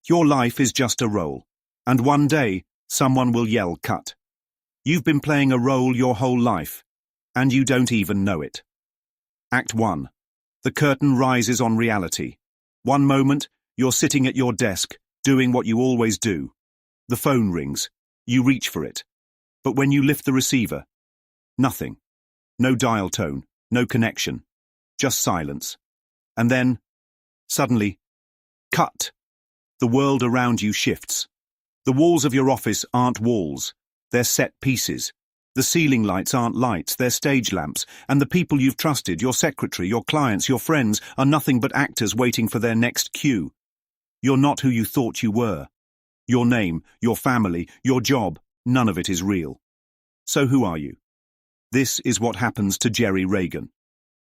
Your life is just a role, and one day, someone will yell cut. You've been playing a role your whole life, and you don't even know it. Act 1. The curtain rises on reality. One moment, you're sitting at your desk, doing what you always do. The phone rings. You reach for it. But when you lift the receiver, nothing. No dial tone, no connection. Just silence. And then, suddenly, cut. The world around you shifts. The walls of your office aren't walls. They're set pieces. The ceiling lights aren't lights, they're stage lamps, and the people you've trusted, your secretary, your clients, your friends, are nothing but actors waiting for their next cue. You're not who you thought you were. Your name, your family, your job, none of it is real. So who are you? This is what happens to Jerry Reagan.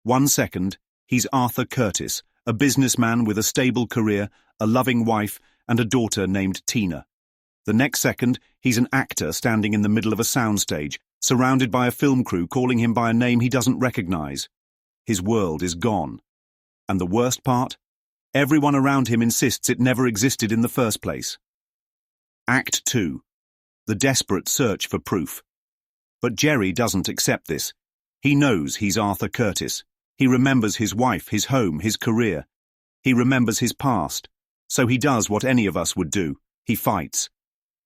1 second, he's Arthur Curtis, a businessman with a stable career, a loving wife, and a daughter named Tina. The next second, he's an actor standing in the middle of a soundstage, surrounded by a film crew calling him by a name he doesn't recognize. His world is gone. And the worst part? Everyone around him insists it never existed in the first place. Act 2. The desperate search for proof. But Jerry doesn't accept this. He knows he's Arthur Curtis. He remembers his wife, his home, his career. He remembers his past. So he does what any of us would do. He fights.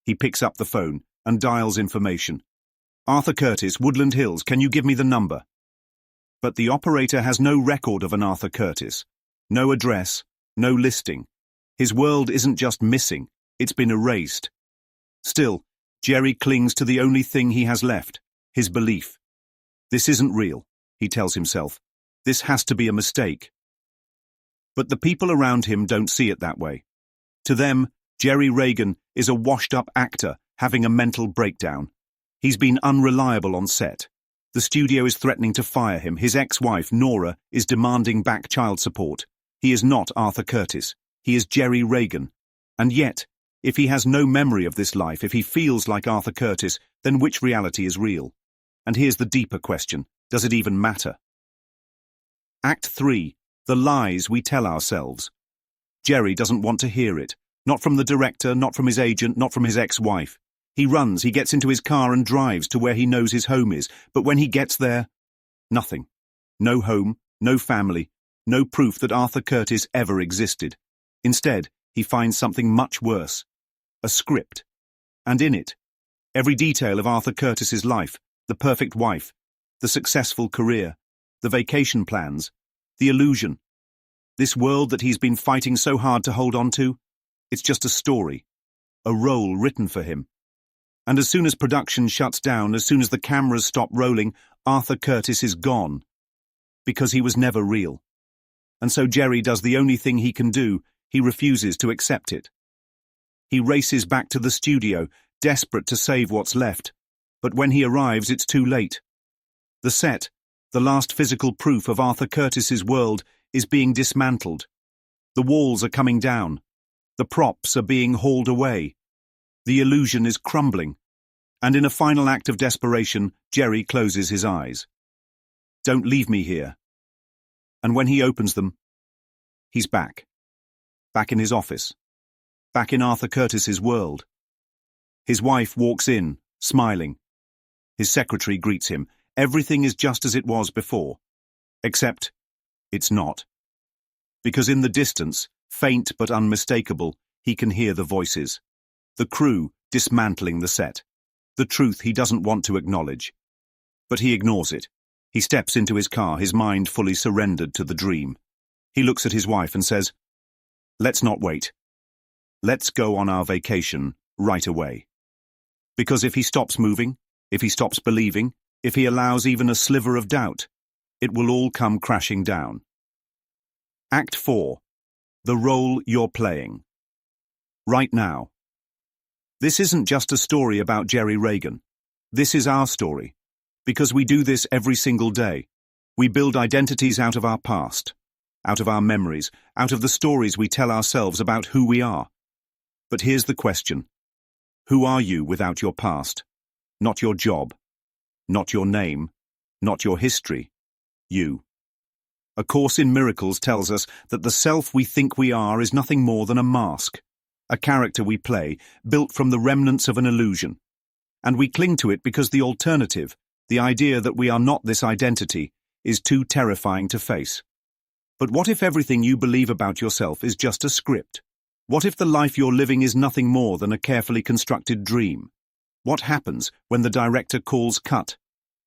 He picks up the phone and dials information. Arthur Curtis, Woodland Hills, can you give me the number? But the operator has no record of an Arthur Curtis. No address, no listing. His world isn't just missing, it's been erased. Still, Jerry clings to the only thing he has left, his belief. This isn't real, he tells himself. This has to be a mistake. But the people around him don't see it that way. To them, Jerry Reagan is a washed-up actor having a mental breakdown. He's been unreliable on set. The studio is threatening to fire him. His ex-wife, Nora, is demanding back child support. He is not Arthur Curtis. He is Jerry Reagan. And yet, if he has no memory of this life, if he feels like Arthur Curtis, then which reality is real? And here's the deeper question. Does it even matter? Act 3. The lies we tell ourselves. Jerry doesn't want to hear it. Not from the director, not from his agent, not from his ex-wife. He runs, he gets into his car and drives to where he knows his home is. But when he gets there, nothing. No home, no family, no proof that Arthur Curtis ever existed. Instead, he finds something much worse. A script. And in it, every detail of Arthur Curtis's life, the perfect wife, the successful career, the vacation plans, the illusion. This world that he's been fighting so hard to hold on to, it's just a story, a role written for him. And as soon as production shuts down, as soon as the cameras stop rolling, Arthur Curtis is gone. Because he was never real. And so Jerry does the only thing he can do. He refuses to accept it. He races back to the studio, desperate to save what's left. But when he arrives, it's too late. The set, the last physical proof of Arthur Curtis's world, is being dismantled. The walls are coming down. The props are being hauled away. The illusion is crumbling. And in a final act of desperation, Jerry closes his eyes. Don't leave me here. And when he opens them, he's back. Back in his office. Back in Arthur Curtis's world. His wife walks in, smiling. His secretary greets him. Everything is just as it was before. Except, it's not. Because in the distance, faint but unmistakable, he can hear the voices. The crew dismantling the set. The truth he doesn't want to acknowledge. But he ignores it. He steps into his car, his mind fully surrendered to the dream. He looks at his wife and says, "Let's not wait. Let's go on our vacation right away." Because if he stops moving, if he stops believing, if he allows even a sliver of doubt, it will all come crashing down. Act 4. The role you're playing. Right now. This isn't just a story about Jerry Reagan. This is our story. Because we do this every single day. We build identities out of our past, out of our memories, out of the stories we tell ourselves about who we are. But here's the question. Who are you without your past? Not your job. Not your name. Not your history. You. A Course in Miracles tells us that the self we think we are is nothing more than a mask. a character we play, built from the remnants of an illusion. And we cling to it because the alternative, the idea that we are not this identity, is too terrifying to face. But what if everything you believe about yourself is just a script? What if the life you're living is nothing more than a carefully constructed dream? What happens when the director calls cut?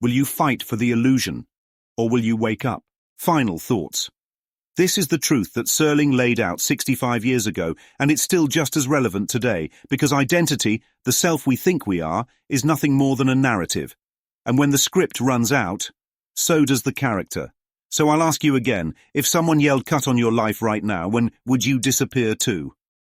Will you fight for the illusion? Or will you wake up? Final thoughts. This is the truth that Serling laid out 65 years ago, and it's still just as relevant today, because identity, the self we think we are, is nothing more than a narrative. And when the script runs out, so does the character. So I'll ask you again, if someone yelled cut on your life right now, when would you disappear too?